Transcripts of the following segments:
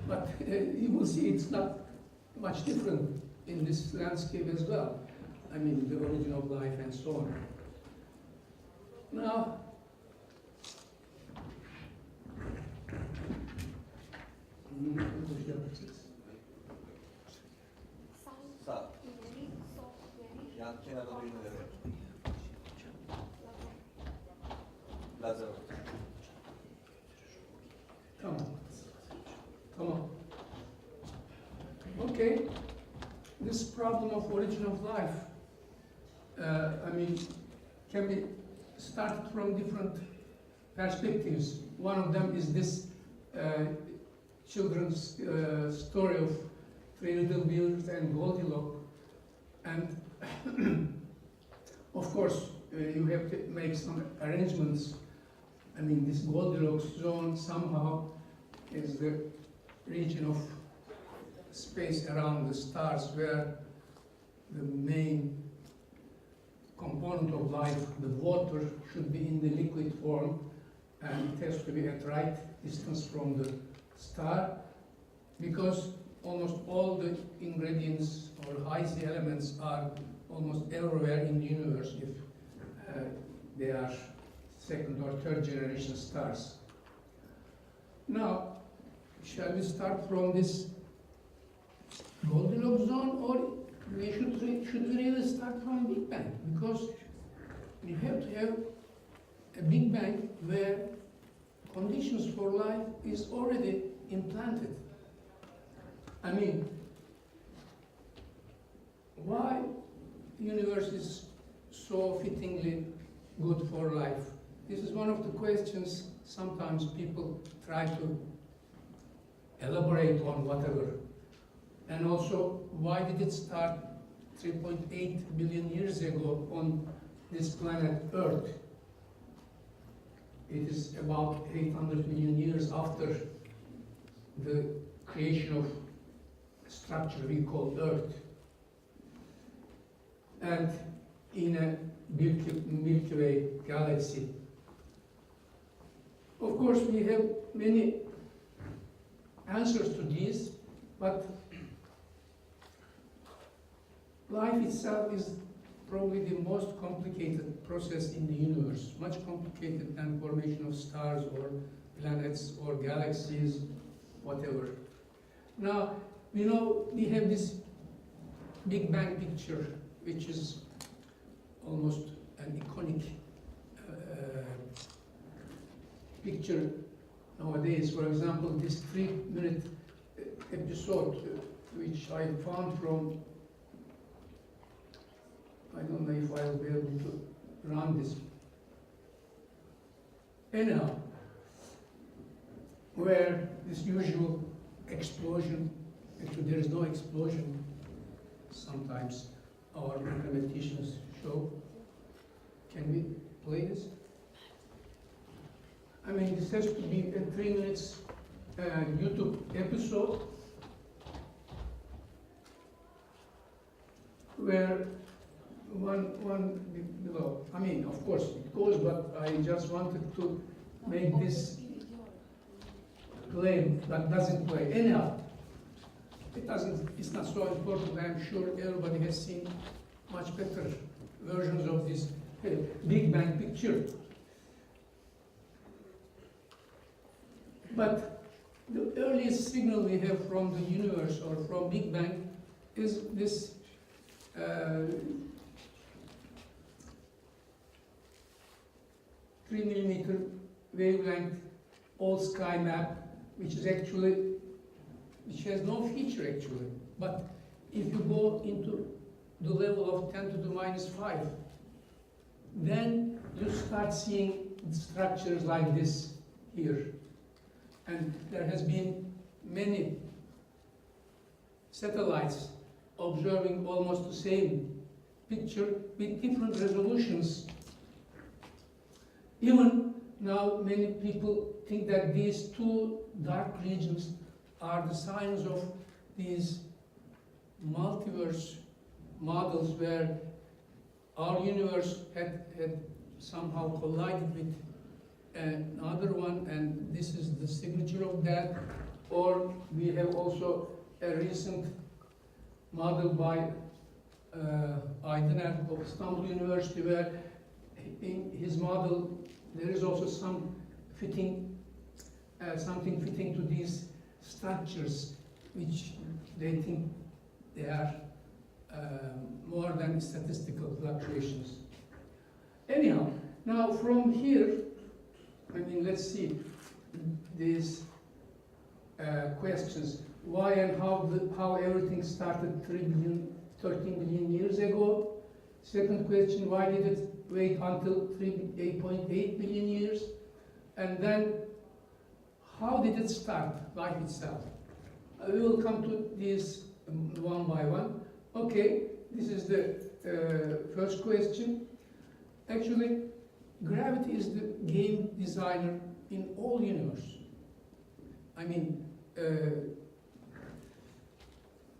But you will see it's not much different in this landscape as well. I mean, the origin of life and so on. Now, Sağ. Yan kenarda birini verelim. Lazer. Come on. Come on. Okay. This problem of origin of life, I mean, can be started from different perspectives. One of them is this children's story of Three Little Bears and Goldilocks. And of course, you have to make some arrangements. I mean, this Goldilocks zone somehow is the region of space around the stars where the main component of life, the water, should be in the liquid form, and it has to be at right distance from the star, because almost all the ingredients or high C elements are almost everywhere in the universe if they are second or third generation stars. Now, shall we start from this Goldilocks zone, or we should we really start from Big Bang? Because we have to have a Big Bang where conditions for life is already implanted. I mean, why the universe is so fittingly good for life? This is one of the questions sometimes people try to elaborate on whatever. And also, why did it start 3.8 billion years ago on this planet Earth? It is about 800 million years after the creation of structure we call Earth. And in a Milky Way galaxy. Of course, we have many answers to these, but life itself is probably the most complicated process in the universe, much complicated than formation of stars or planets or galaxies, whatever. Now, we know we have this Big Bang picture, which is almost an iconic picture nowadays. For example, this 3-minute episode, which I found from, I don't know if I'll be able to run this. Anyhow, where this usual explosion, actually there is no explosion, sometimes our mathematicians show. Can we play this? I mean, this has to be a 3 minutes YouTube episode where one below. I mean, of course it goes, but I just wanted to make this claim that doesn't play. Anyhow, it's not so important. I'm sure everybody has seen much better versions of this Big Bang picture. But the earliest signal we have from the universe or from Big Bang is this 3-millimeter wavelength all-sky map, which has no feature actually. But if you go into the level of 10 to the minus 5, then you start seeing structures like this here. And there has been many satellites observing almost the same picture with different resolutions. Even now, many people think that these two dark regions are the signs of these multiverse models where our universe had somehow collided with another one, and this is the signature of that, or we have also a recent model by Aydıner of Istanbul University, where in his model there is also some fitting, something fitting to these structures, which they think they are more than statistical fluctuations. Anyhow, now from here, I mean, let's see these questions. Why and how everything started 13 billion years ago. Second question, why did it wait until 8.8 billion years? And then, how did it start, life itself? We will come to these one by one. Okay, this is the first question. Actually, gravity is the game designer in all universe. I mean,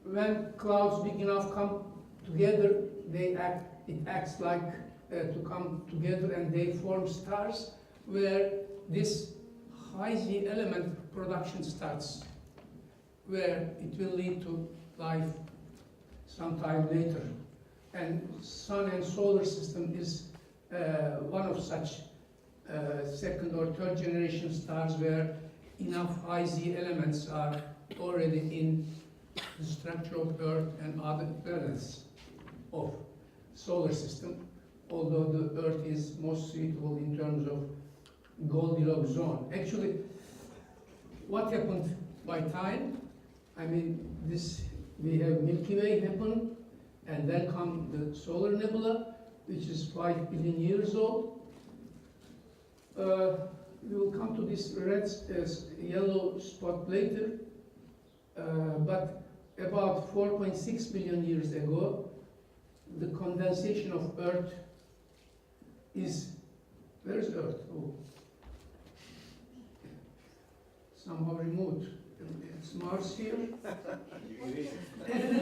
when clouds big enough come together, it acts like to come together and they form stars, where this high Z element production starts, where it will lead to life sometime later. And sun and solar system is one of such second or third generation stars where enough high Z elements are already in the structure of Earth and other planets of solar system, although the Earth is most suitable in terms of Goldilocks zone. Actually, what happened by time? I mean, we have Milky Way happen, and then come the solar nebula, which is 5 billion years old. We will come to this red yellow spot later, but about 4.6 billion years ago, the condensation of Earth is, where is Earth? Oh, somehow removed. It's Mars here.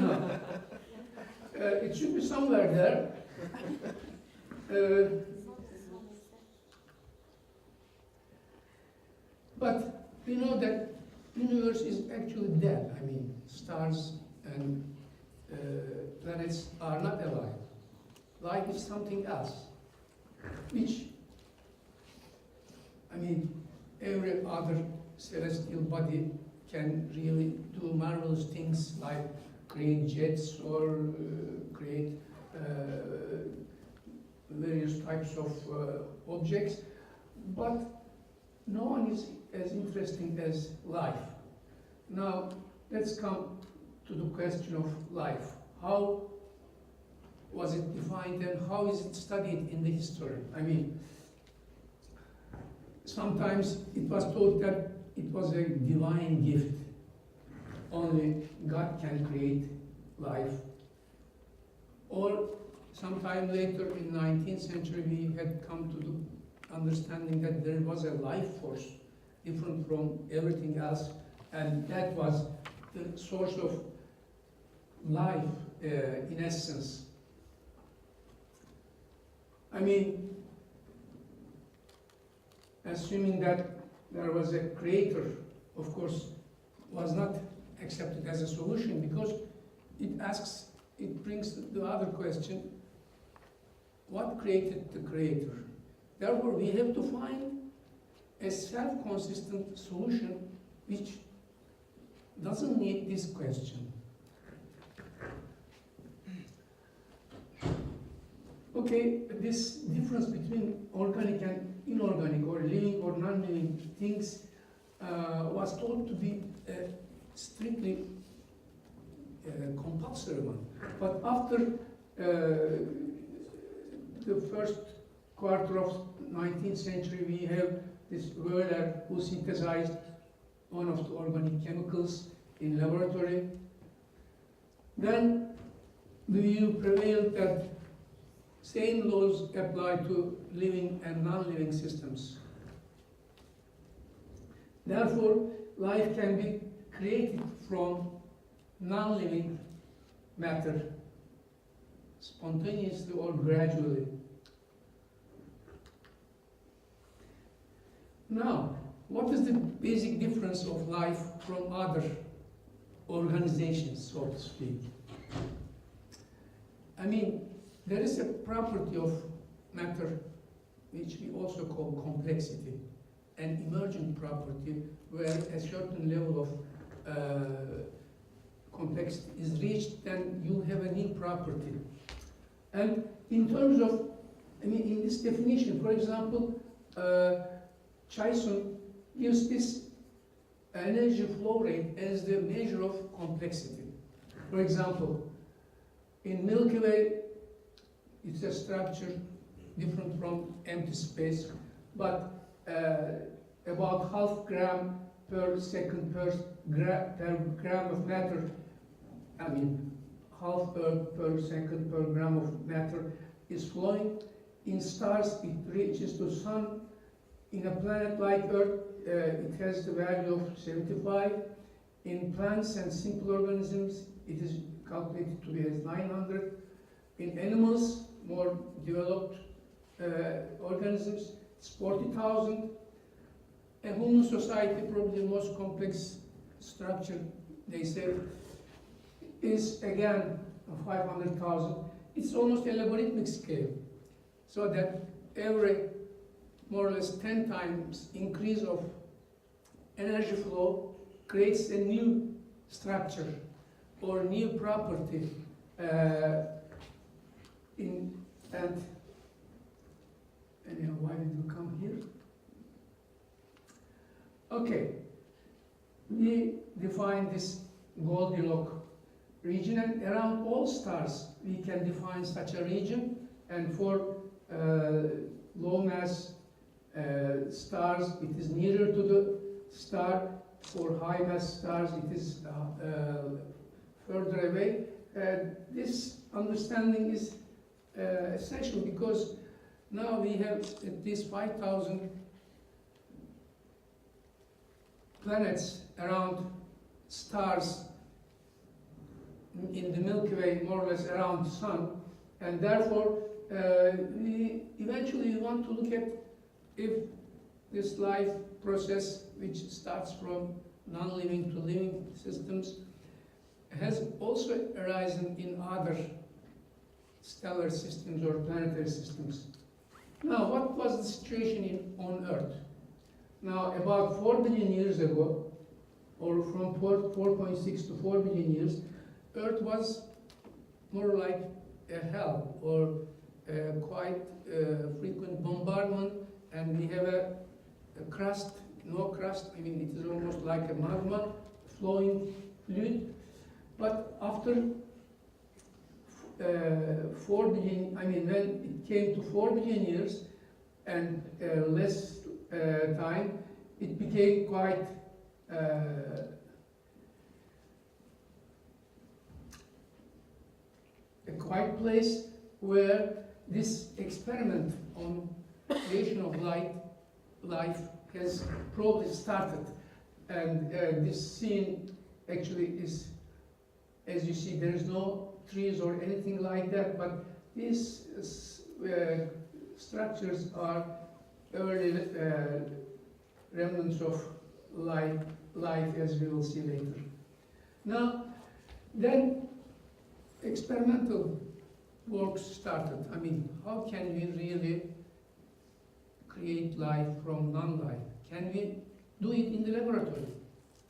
No. It should be somewhere there. But we know that universe is actually dead. I mean, stars and planets are not alive. Life is something else, which, I mean, every other celestial body can really do marvelous things like create jets or create various types of objects, but no one is as interesting as life. Now, let's come to the question of life. How was it defined and how is it studied in the history? I mean, sometimes it was thought that it was a divine gift. Only God can create life. Or sometime later in 19th century, we had come to the understanding that there was a life force different from everything else, and that was the source of life in essence. I mean, assuming that there was a creator, of course, was not accepted as a solution because it brings the other question, what created the creator? Therefore, we have to find a self-consistent solution which doesn't need this question. Okay, this difference between organic and inorganic, or living or non-living things was thought to be strictly compulsory one. But after the first quarter of 19th century, we have this Özel who synthesized one of the organic chemicals in laboratory. Then the view prevailed that same laws apply to living and non-living systems. Therefore, life can be created from non-living matter, spontaneously or gradually. Now, what is the basic difference of life from other organizations, so to speak. I mean, there is a property of matter which we also call complexity, an emergent property where a certain level of complexity is reached, then you have a new property. And in terms of, I mean, in this definition, for example, Chaison gives this energy flow rate as the measure of complexity. For example, in Milky Way, it's a structure different from empty space, but about half gram per second per gram of matter, I mean, half per second per gram of matter is flowing. In stars, it reaches the sun. In a planet like Earth, it has the value of 75. In plants and simple organisms, it is calculated to be as 900. In animals, more developed organisms, it's 40,000. A human society, probably the most complex structure, they say, is again 500,000. It's almost a logarithmic scale, so that every more or less 10 times increase of energy flow creates a new structure or new property and anyhow, why did we come here? Okay, we define this Goldilocks region, and around all stars we can define such a region, and for low mass stars it is nearer to the star, for high mass stars it is further away. This understanding is essential because now we have at least 5,000 planets around stars in the Milky Way, more or less around the sun, and therefore we eventually want to look at if this life process, which starts from non-living to living systems, has also arisen in other stellar systems or planetary systems. Now, what was the situation on Earth? Now, about 4 billion years ago, or from 4.6 to 4 billion years, Earth was more like a hell, or quite frequent bombardment, and we have a crust, no crust, I mean it is almost like a magma, flowing fluid. But after 4 billion, I mean when it came to 4 billion years and less time, it became quite a quiet place where this experiment on creation of life has probably started. And this scene actually is, as you see, there is no trees or anything like that, but these structures are early remnants of life, as we will see later. Now, then experimental work started. I mean, how can we really create life from non-life? Can we do it in the laboratory?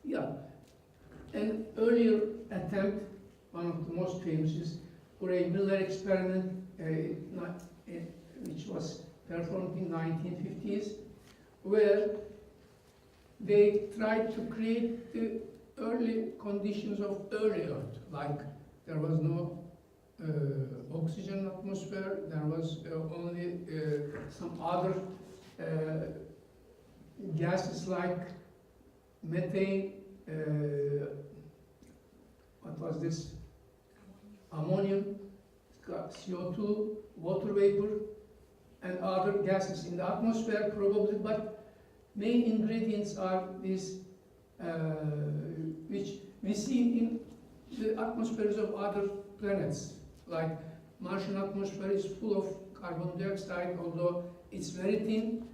Yeah. An earlier attempt, one of the most famous, is Urey-Miller experiment, which was performed in 1950s, where they tried to create the early conditions of early Earth, like there was no oxygen atmosphere, there was only some other gases like methane, what was this? Ammonium, CO2, water vapor, and other gases in the atmosphere probably, but main ingredients are these, which we see in the atmospheres of other planets. Like Martian atmosphere is full of carbon dioxide, although it's very thin.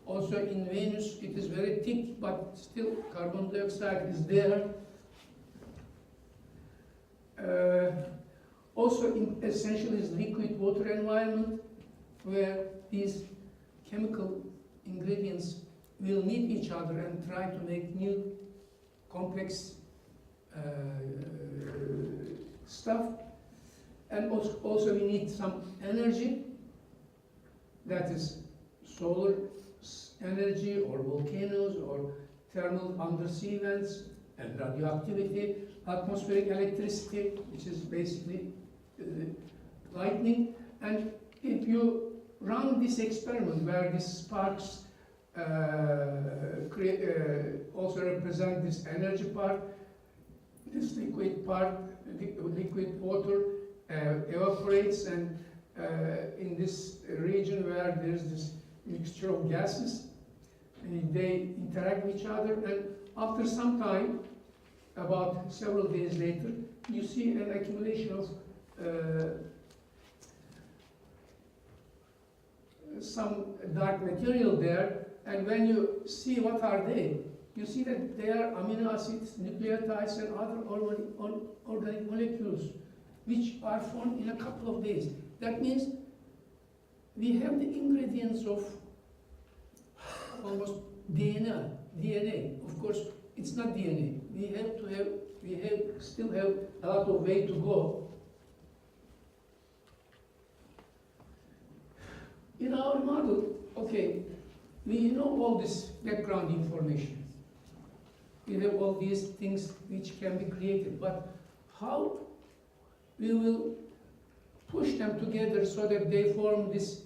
Also in Venus it is very thick, but still carbon dioxide is there. Also, essentially, is liquid water environment where these chemical ingredients will meet each other and try to make new complex stuff. And also we need some energy, that is solar energy or volcanoes or thermal undersea vents and radioactivity, atmospheric electricity, which is basically lightning. And if you run this experiment where these sparks also represent this energy part, this liquid part, liquid water evaporates, and in this region where there's this mixture of gases, they interact with each other, and after some time, about several days later, you see an accumulation of some dark material there, and when you see what are they, you see that they are amino acids, nucleotides, and other organic molecules which are formed in a couple of days. That means we have the ingredients of almost DNA. Of course, it's not DNA. We still have a lot of way to go. In our model, okay, we know all this background information. We have all these things which can be created, but how we will push them together so that they form this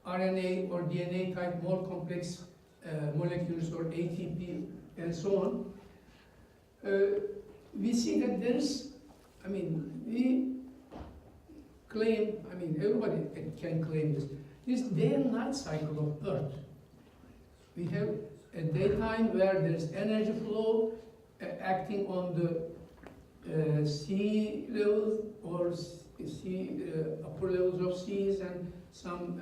RNA or DNA type more complex molecules or ATP and so on. We see that there is, we claim, everybody can claim this day and night cycle of Earth. We have a daytime where there's energy flow acting on the sea level or upper levels of seas and some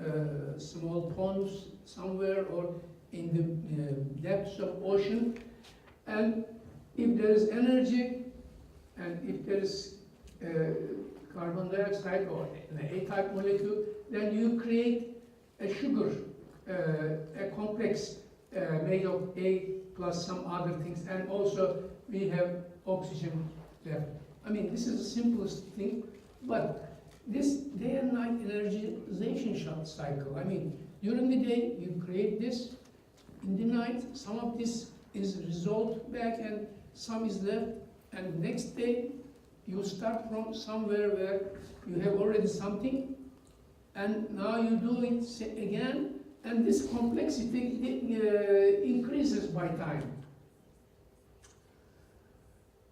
small ponds somewhere or in the depths of ocean. And if there is energy and if there is carbon dioxide or an A-type molecule, then you create a sugar, a complex made of A plus some other things, and also we have oxygen left. This is the simplest thing, but this day and night energization cycle, during the day you create this, in the night some of this is resolved back and some is left, and next day you start from somewhere where you have already something, and now you do it again, and this complexity increases by time.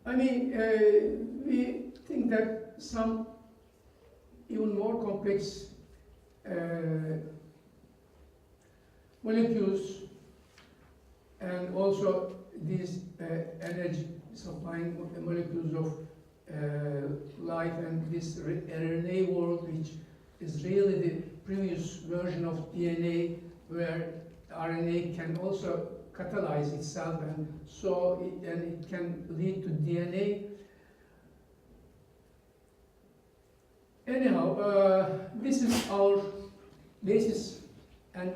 We think that some even more complex molecules and also these energy supplying molecules of life and this RNA world, which is really the previous version of DNA, where RNA can also catalyze itself, and so it can lead to DNA. Anyhow, this is our basis, and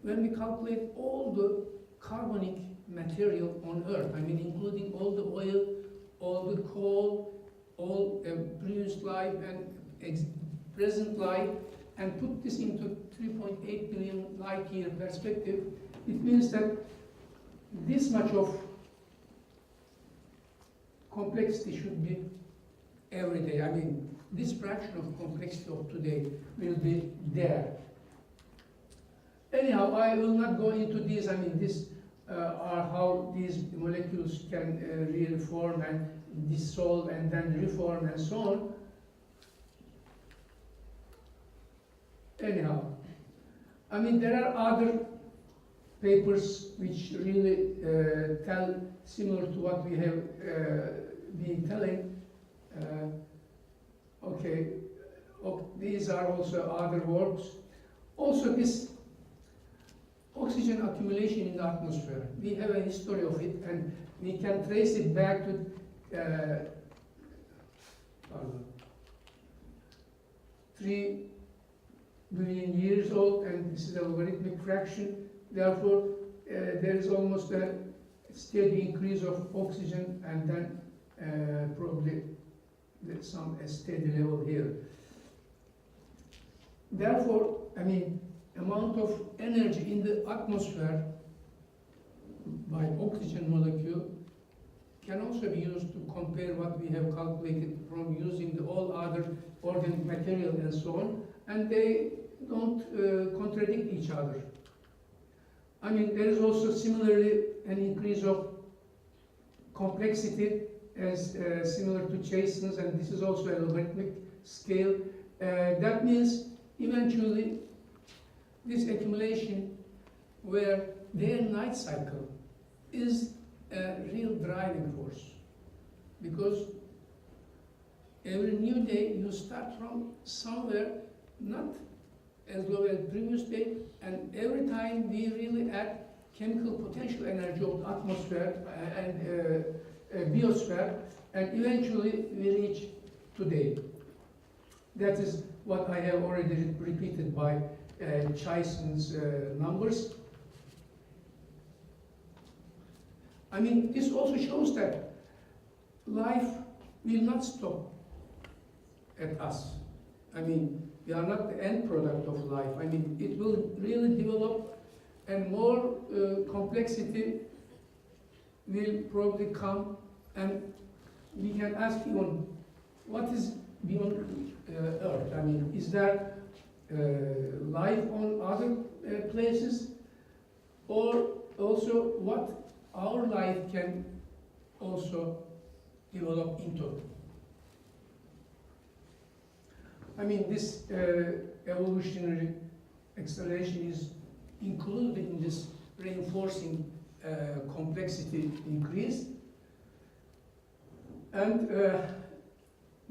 when we calculate all the carbonic material on Earth, including all the oil, all the coal, all previous life and present life, and put this into 3.8 billion light year perspective, it means that this much of complexity should be every day. This fraction of complexity of today will be there. Anyhow, I will not go into these. These are how these molecules can really form and dissolve and then reform and so on. Anyhow, there are other papers which really tell similar to what we have been telling. These are also other works. Also, this oxygen accumulation in the atmosphere, we have a history of it, and we can trace it back to pardon, 3 billion years old, and this is a logarithmic fraction. Therefore, there is almost a steady increase of oxygen, and then probably some steady level here. Therefore, I mean, amount of energy in the atmosphere by oxygen molecule can also be used to compare what we have calculated from using the all other organic material and so on, and they don't contradict each other. I mean, there is also similarly an increase of complexity as similar to Chasen's, and this is also a logarithmic scale. That means eventually this accumulation where day and night cycle is a real driving force, because every new day you start from somewhere not as low as previous day, and every time we really add chemical potential energy of the atmosphere and biosphere, and eventually we reach today. That is what I have already repeated by Chasen's numbers. I mean, this also shows that life will not stop at us. I mean, we are not the end product of life. I mean, it will really develop, and more complexity will probably come, and we can ask even, what is beyond Earth? I mean, is there life on other places, or also what our life can also develop into? I mean, this evolutionary acceleration is included in this reinforcing complexity increase. And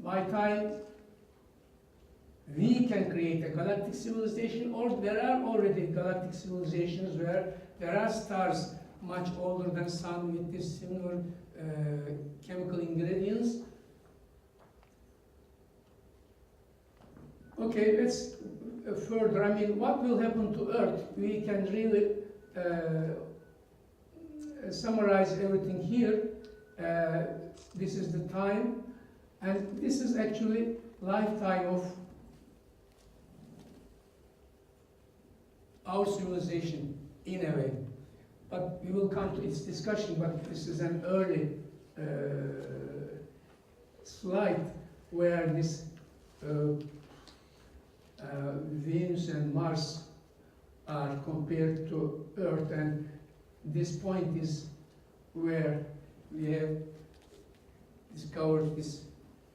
by time we can create a galactic civilization, or there are already galactic civilizations where there are stars much older than Sun with this similar chemical ingredients. Okay, let's further. I mean, what will happen to Earth? We can really summarize everything here. This is the time, and this is actually lifetime of our civilization in a way. But we will come to its discussion, but this is an early slide where this Venus and Mars are compared to Earth, and this point is where we have discovered this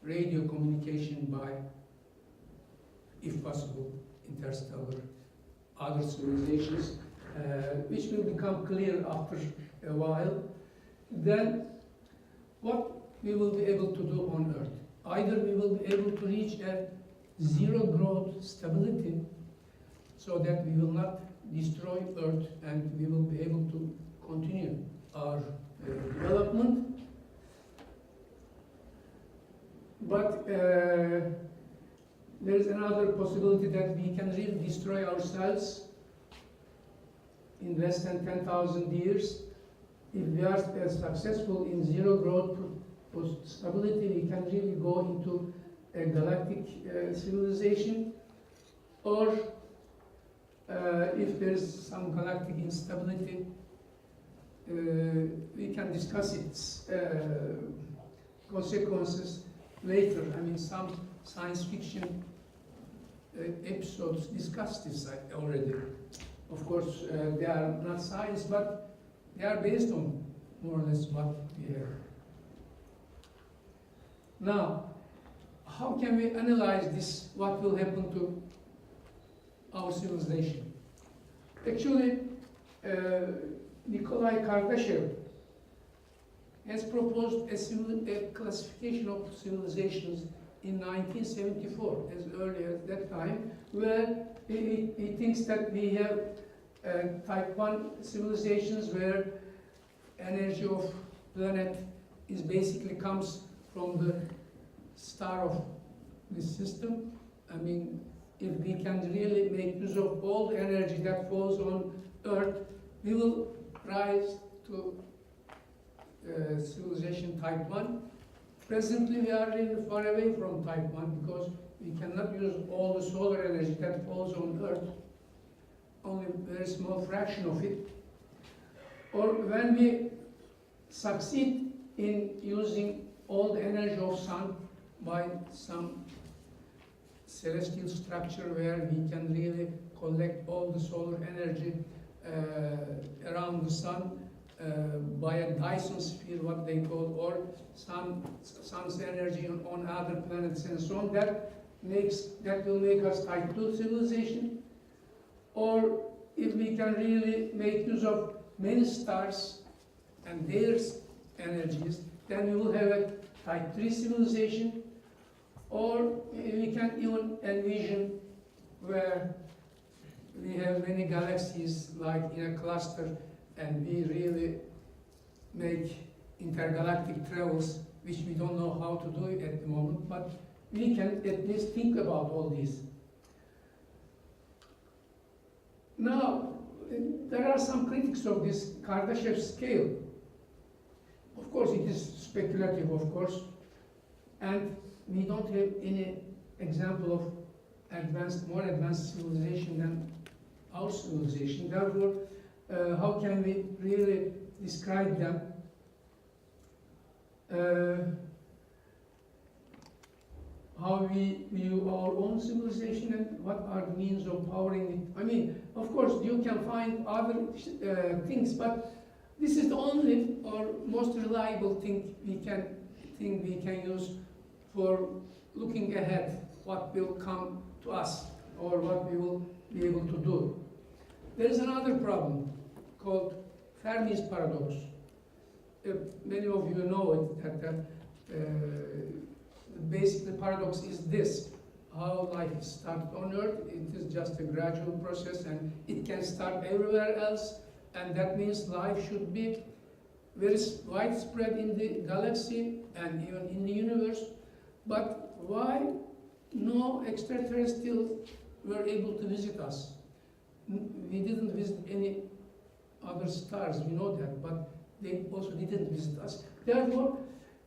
radio communication by, if possible, interstellar other civilizations, which will become clear after a while. Then what we will be able to do on Earth? Either we will be able to reach a zero growth stability, so that we will not destroy Earth and we will be able to continue our development. But there is another possibility that we can really destroy ourselves in less than 10,000 years. If we are successful in zero growth stability, we can really go into a galactic civilization, or if there is some galactic instability, we can discuss its consequences later. I mean, some science fiction episodes discuss this already. Of course, they are not science, but they are based on more or less what we have. Now, how can we analyze this, what will happen to our civilization? Actually, Nikolai Kardashev has proposed a classification of civilizations in 1974, as early as that time, where he thinks that we have type 1 civilizations where energy of planet is basically comes from the star of this system. I mean, if we can really make use of all the energy that falls on Earth, we will rise to civilization type 1. Presently, we are really far away from type 1 because we cannot use all the solar energy that falls on Earth, only a very small fraction of it. Or when we succeed in using all the energy of sun by some celestial structure where we can really collect all the solar energy around the sun by a Dyson sphere, what they call, or sun's energy on other planets and so on. That will make us type 2 civilization. Or if we can really make use of many stars and their energies, then we will have a type 3 civilization. Or we can even envision where we have many galaxies like in a cluster, and we really make intergalactic travels, which we don't know how to do it at the moment, but we can at least think about all these. Now, there are some critics of this Kardashev scale. Of course, it is speculative, of course, and we don't have any example of more advanced civilization than our civilization. Therefore, how can we really describe them? How we view our own civilization and what are the means of powering it. I mean, of course, you can find other things, but this is the only or most reliable thing we can use for looking ahead, what will come to us or what we will be able to do. There is another problem called Fermi's paradox. Many of you know it, that basically the paradox is this: how life started on Earth. It is just a gradual process and it can start everywhere else, and that means life should be very widespread in the galaxy and even in the universe. But why no extraterrestrials were able to visit us? We didn't visit any other stars, we know that, but they also didn't visit us. Therefore,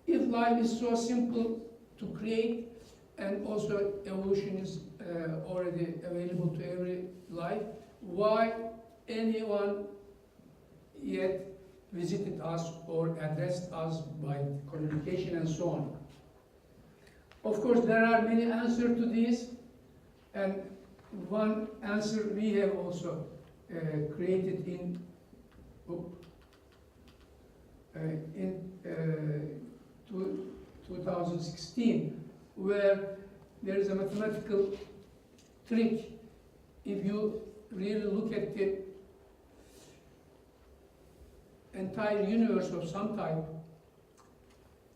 if life is so simple to create, and also evolution is already available to every life, why anyone yet visited us or addressed us by communication and so on? Of course, there are many answers to this, and one answer we have also created in 2016, where there is a mathematical trick. If you really look at the entire universe of some type,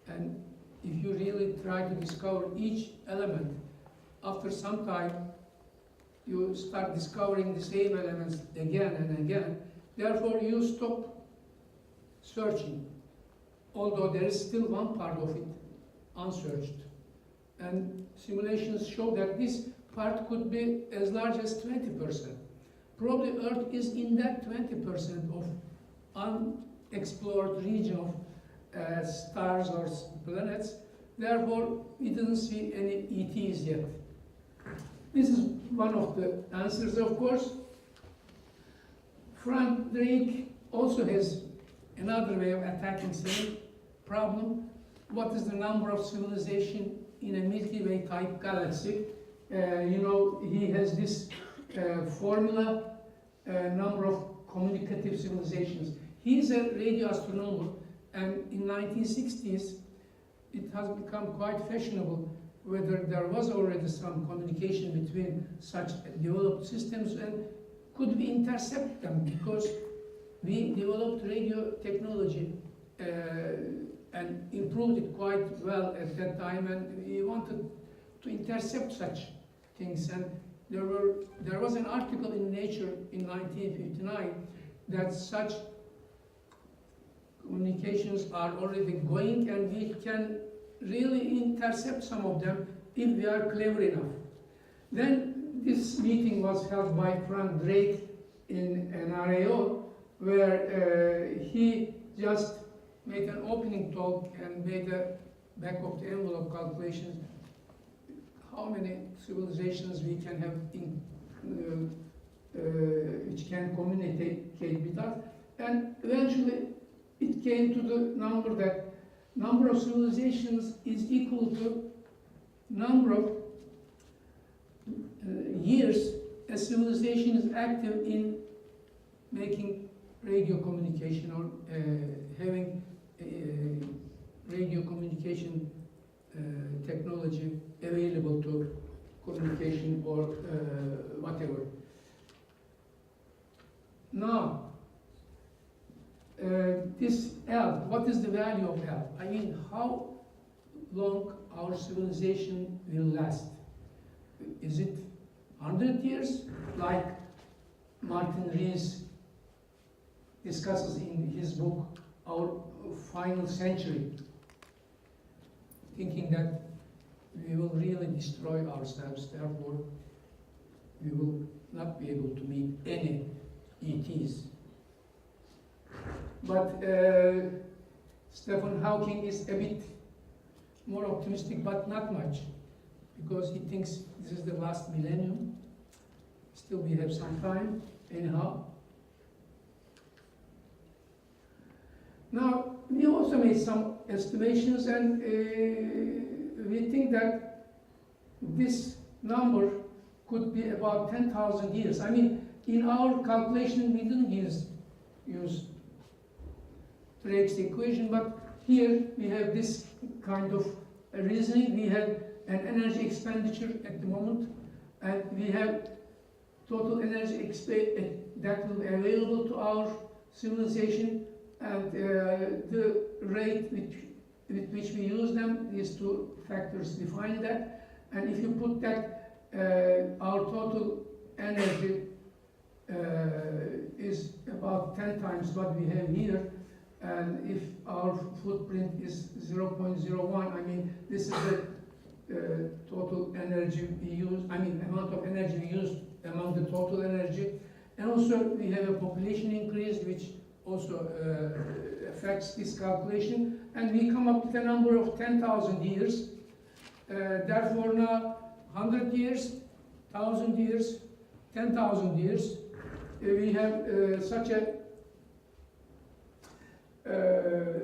and if you really try to discover each element, after some time you start discovering the same elements again and again. Therefore, you stop searching, although there is still one part of it unsearched. And simulations show that this part could be as large as 20%. Probably Earth is in that 20% of unexplored region of stars or planets. Therefore, we didn't see any ETs yet. This is one of the answers, of course. Frank Drake also has another way of attacking the same problem. What is the number of civilization in a Milky Way type galaxy? He has this formula, number of communicative civilizations. He's a radio astronomer, and in 1960s, it has become quite fashionable whether there was already some communication between such developed systems and could we intercept them, because we developed radio technology and improved it quite well at that time, and we wanted to intercept such things. And there was an article in Nature in 1959 that such communications are already going, and we can really intercept some of them if we are clever enough. Then this meeting was held by Frank Drake in NRAO, where he just made an opening talk and made a back of the envelope calculation how many civilizations we can have in, which can communicate with us. And eventually it came to the number that number of civilizations is equal to number of years a civilization is active in making radio communication or having radio communication technology available to communication or whatever. Now, this L, what is the value of L? I mean, how long our civilization will last? Is it 100 years, like Martin Rees discusses in his book, Our Final Century, thinking that we will really destroy ourselves, therefore we will not be able to meet any ETs. But Stephen Hawking is a bit more optimistic, but not much, because he thinks this is the last millennium. Still we have some time, anyhow. Now, we also made some estimations, and we think that this number could be about 10,000 years. I mean, in our calculation, we didn't use Drake's equation, but here we have this kind of reasoning. We have an energy expenditure at the moment, and we have total energy that will be available to our civilization, and the rate with which we use them, these two factors define that. And if you put that, our total energy is about 10 times what we have here. And if our footprint is 0.01, I mean, this is the total energy we use, I mean, amount of energy we use among the total energy. And also we have a population increase, which also affects this calculation. And we come up with a number of 10,000 years. Therefore now, 100 years, 1,000 years, 10,000 years, we have such a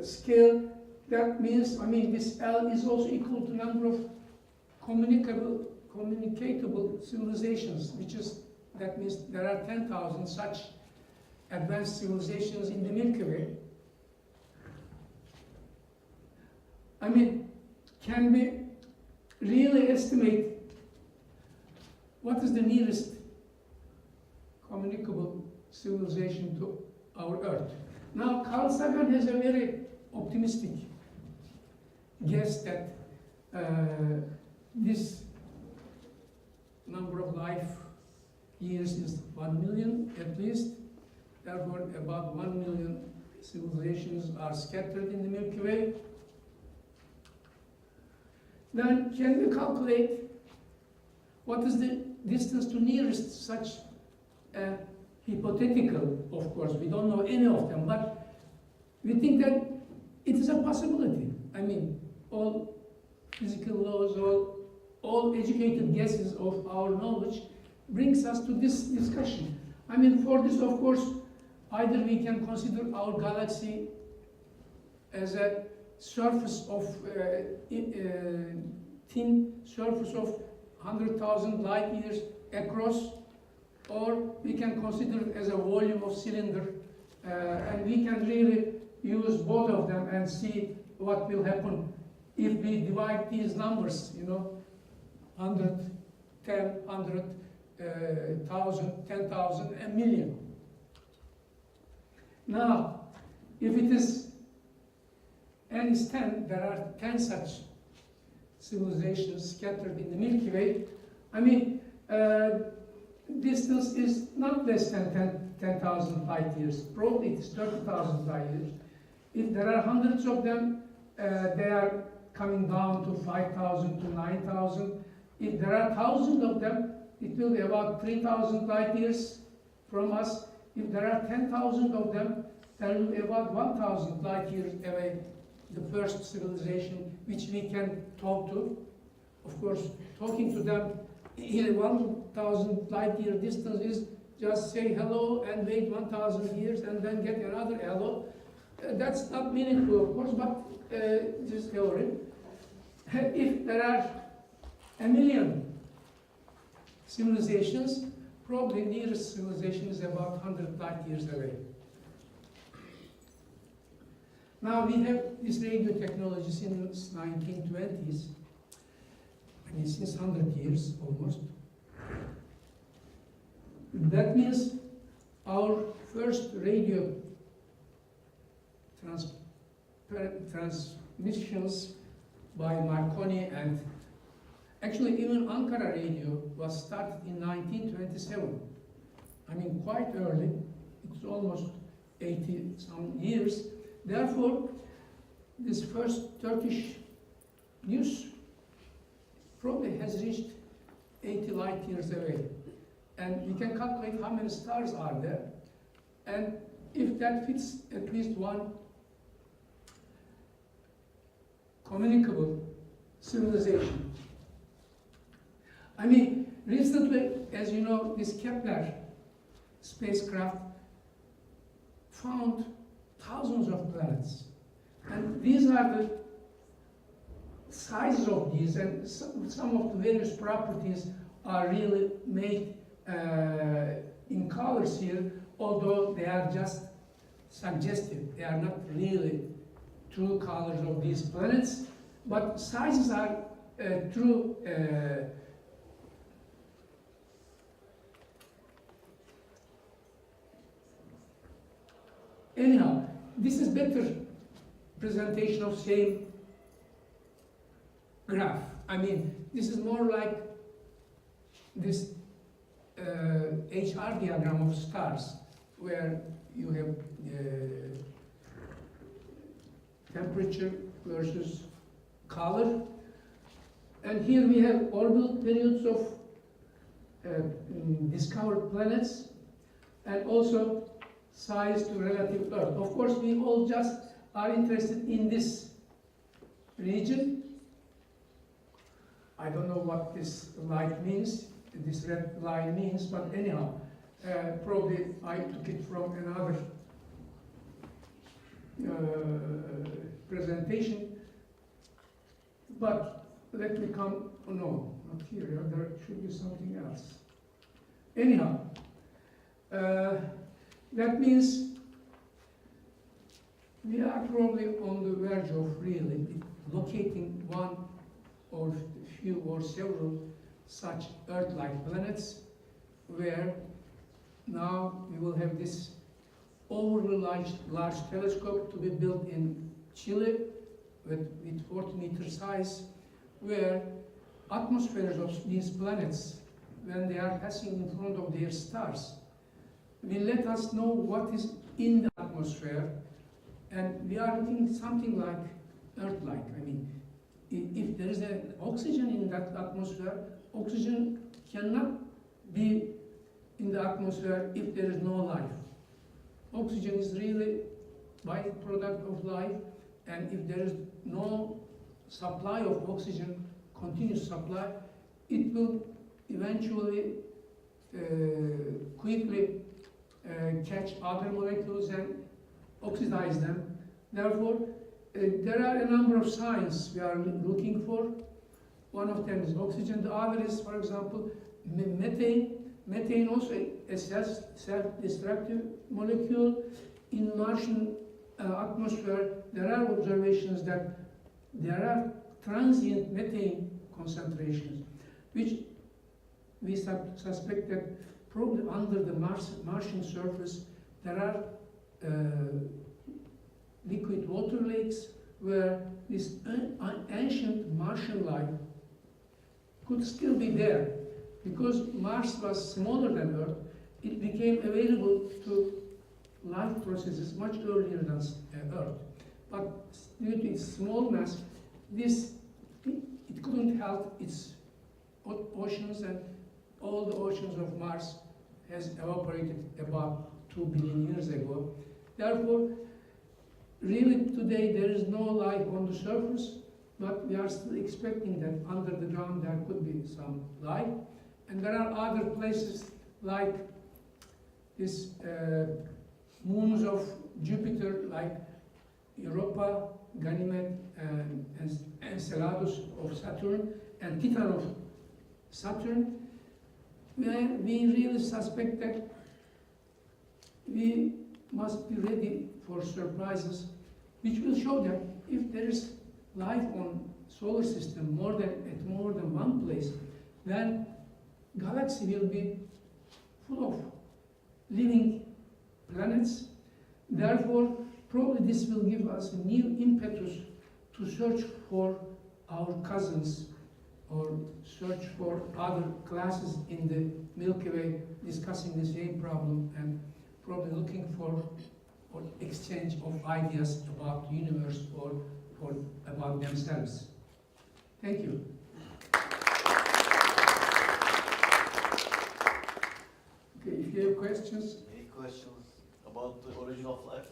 scale. That means, I mean, this L is also equal to number of communicatable civilizations, which is, that means there are 10,000 such advanced civilizations in the Milky Way. I mean, can we really estimate what is the nearest communicable civilization to our Earth? Now, Carl Sagan has a very optimistic guess that this number of life years is 1 million at least. Therefore, about 1 million civilizations are scattered in the Milky Way. Then, can we calculate what is the distance to nearest such a hypothetical, of course, we don't know any of them, but we think that it is a possibility. I mean, all physical laws, all educated guesses of our knowledge brings us to this discussion. I mean, for this, of course, either we can consider our galaxy as a surface of, thin surface of 100,000 light years across, or we can consider it as a volume of cylinder, and we can really use both of them and see what will happen if we divide these numbers, you know, 100, 10, 100, 1,000, 10,000, a million. Now, if it is n is 10, there are 10 such civilizations scattered in the Milky Way. I mean, distance is not less than 10,000 light years. Probably it is 30,000 light years. If there are hundreds of them, they are coming down to 5,000 to 9,000. If there are thousands of them, it will be about 3,000 light years from us. If there are 10,000 of them, there will be about 1,000 light years away, the first civilization which we can talk to. Of course, talking to them in a 1,000 light year distance is just say hello and wait 1,000 years and then get another hello. That's not meaningful, of course, but this theory. If there are 1,000,000 civilizations, probably nearest civilization is about 100 light years away. Now we have this radio technology since 1920s, I mean since 100 years almost. That means our first radio transmissions by Marconi, and actually even Ankara radio was started in 1927. I mean quite early, it's almost 80 some years. Therefore, this first Turkish news probably has reached 80 light years away. And we can calculate how many stars are there. And if that fits at least one communicable civilization. I mean, recently, as you know, this Kepler spacecraft found thousands of planets. And these are the sizes of these, and some of the various properties are really made in colors here, although they are just suggestive. They are not really true colors of these planets, but sizes are true. Anyhow, this is better presentation of same graph. I mean, this is more like this HR diagram of stars, where you have temperature versus color. And here we have orbital periods of discovered planets, and also size to relative Earth. Of course, we all just are interested in this region. I don't know what this light means, this red line means, but anyhow, probably I took it from another presentation. But let me come, oh no, not here, there should be something else. Anyhow, that means we are probably on the verge of really locating one or few or several such Earth-like planets, where now we will have this overly large telescope to be built in Chile with 40 meter size, where atmospheres of these planets, when they are passing in front of their stars, will let us know what is in the atmosphere, and we are looking something like Earth-like. I mean, if there is an oxygen in that atmosphere, oxygen cannot be in the atmosphere if there is no life. Oxygen is really byproduct of life, and if there is no supply of oxygen, continuous supply, it will eventually quickly catch other molecules and oxidize them. Therefore, there are a number of signs we are looking for. One of them is oxygen. The other is, for example, methane. Methane also a self-destructive molecule. In Martian atmosphere, there are observations that there are transient methane concentrations, which we suspect that probably under the Martian surface there are liquid water lakes where this ancient Martian life could still be there. Because Mars was smaller than Earth, it became available to life processes much earlier than Earth. But due to its small mass, this, it couldn't help its oceans, and all the oceans of Mars has evaporated about 2 billion years ago. Therefore, really today there is no life on the surface, but we are still expecting that under the ground there could be some life. And there are other places like this moons of Jupiter, like Europa, Ganymede, and Enceladus of Saturn, and Titan of Saturn, where we really suspect that we must be ready for surprises, which will show that if there is life on solar system at more than one place, then galaxy will be full of living planets. Therefore, probably this will give us a new impetus to search for our cousins or search for other classes in the Milky Way discussing the same problem and probably looking for exchange of ideas about the universe or about themselves. Thank you. Okay, if you have questions. Any questions about the origin of life?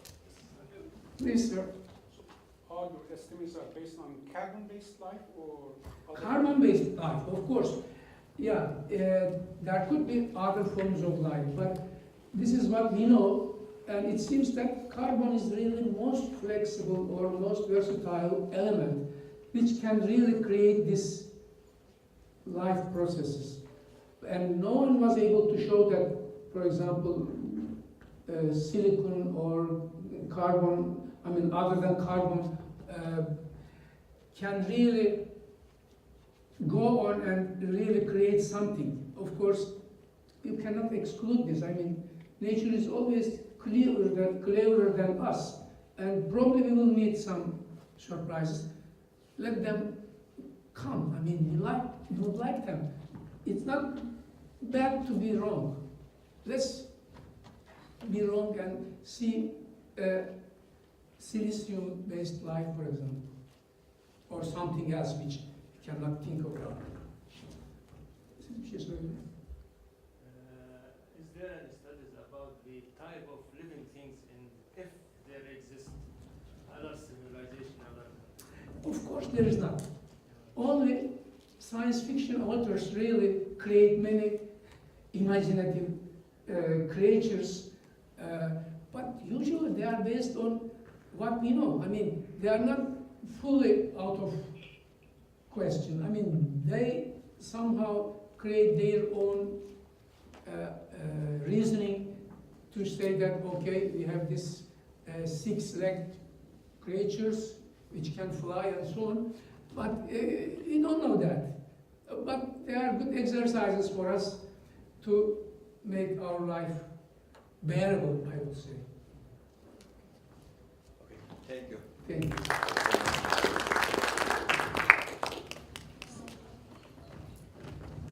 Please, sir. All your estimates are based on carbon-based life or other? Carbon-based life, of course. Yeah, there could be other forms of life, but this is what we know, and it seems that carbon is really the most flexible or most versatile element which can really create these life processes. And no one was able to show that, for example, silicon or carbon, other than carbon, can really go on and really create something. Of course, you cannot exclude this. Nature is always cleverer than us, and probably we will meet some surprises. Let them come. You would like them. It's not bad to be wrong. Let's be wrong and see silicium-based life, for example, or something else which you cannot think of. Is there any studies about the type of living things and if there exist other civilization? Of course there is not. Only science fiction authors really create many imaginative creatures, but usually they are based on what we know. They are not fully out of question. They somehow create their own reasoning to say that, okay, we have this 6-legged creatures which can fly and so on, but we don't know that. But they are good exercises for us to make our life bearable, I would say. Okay, thank you. Thank you.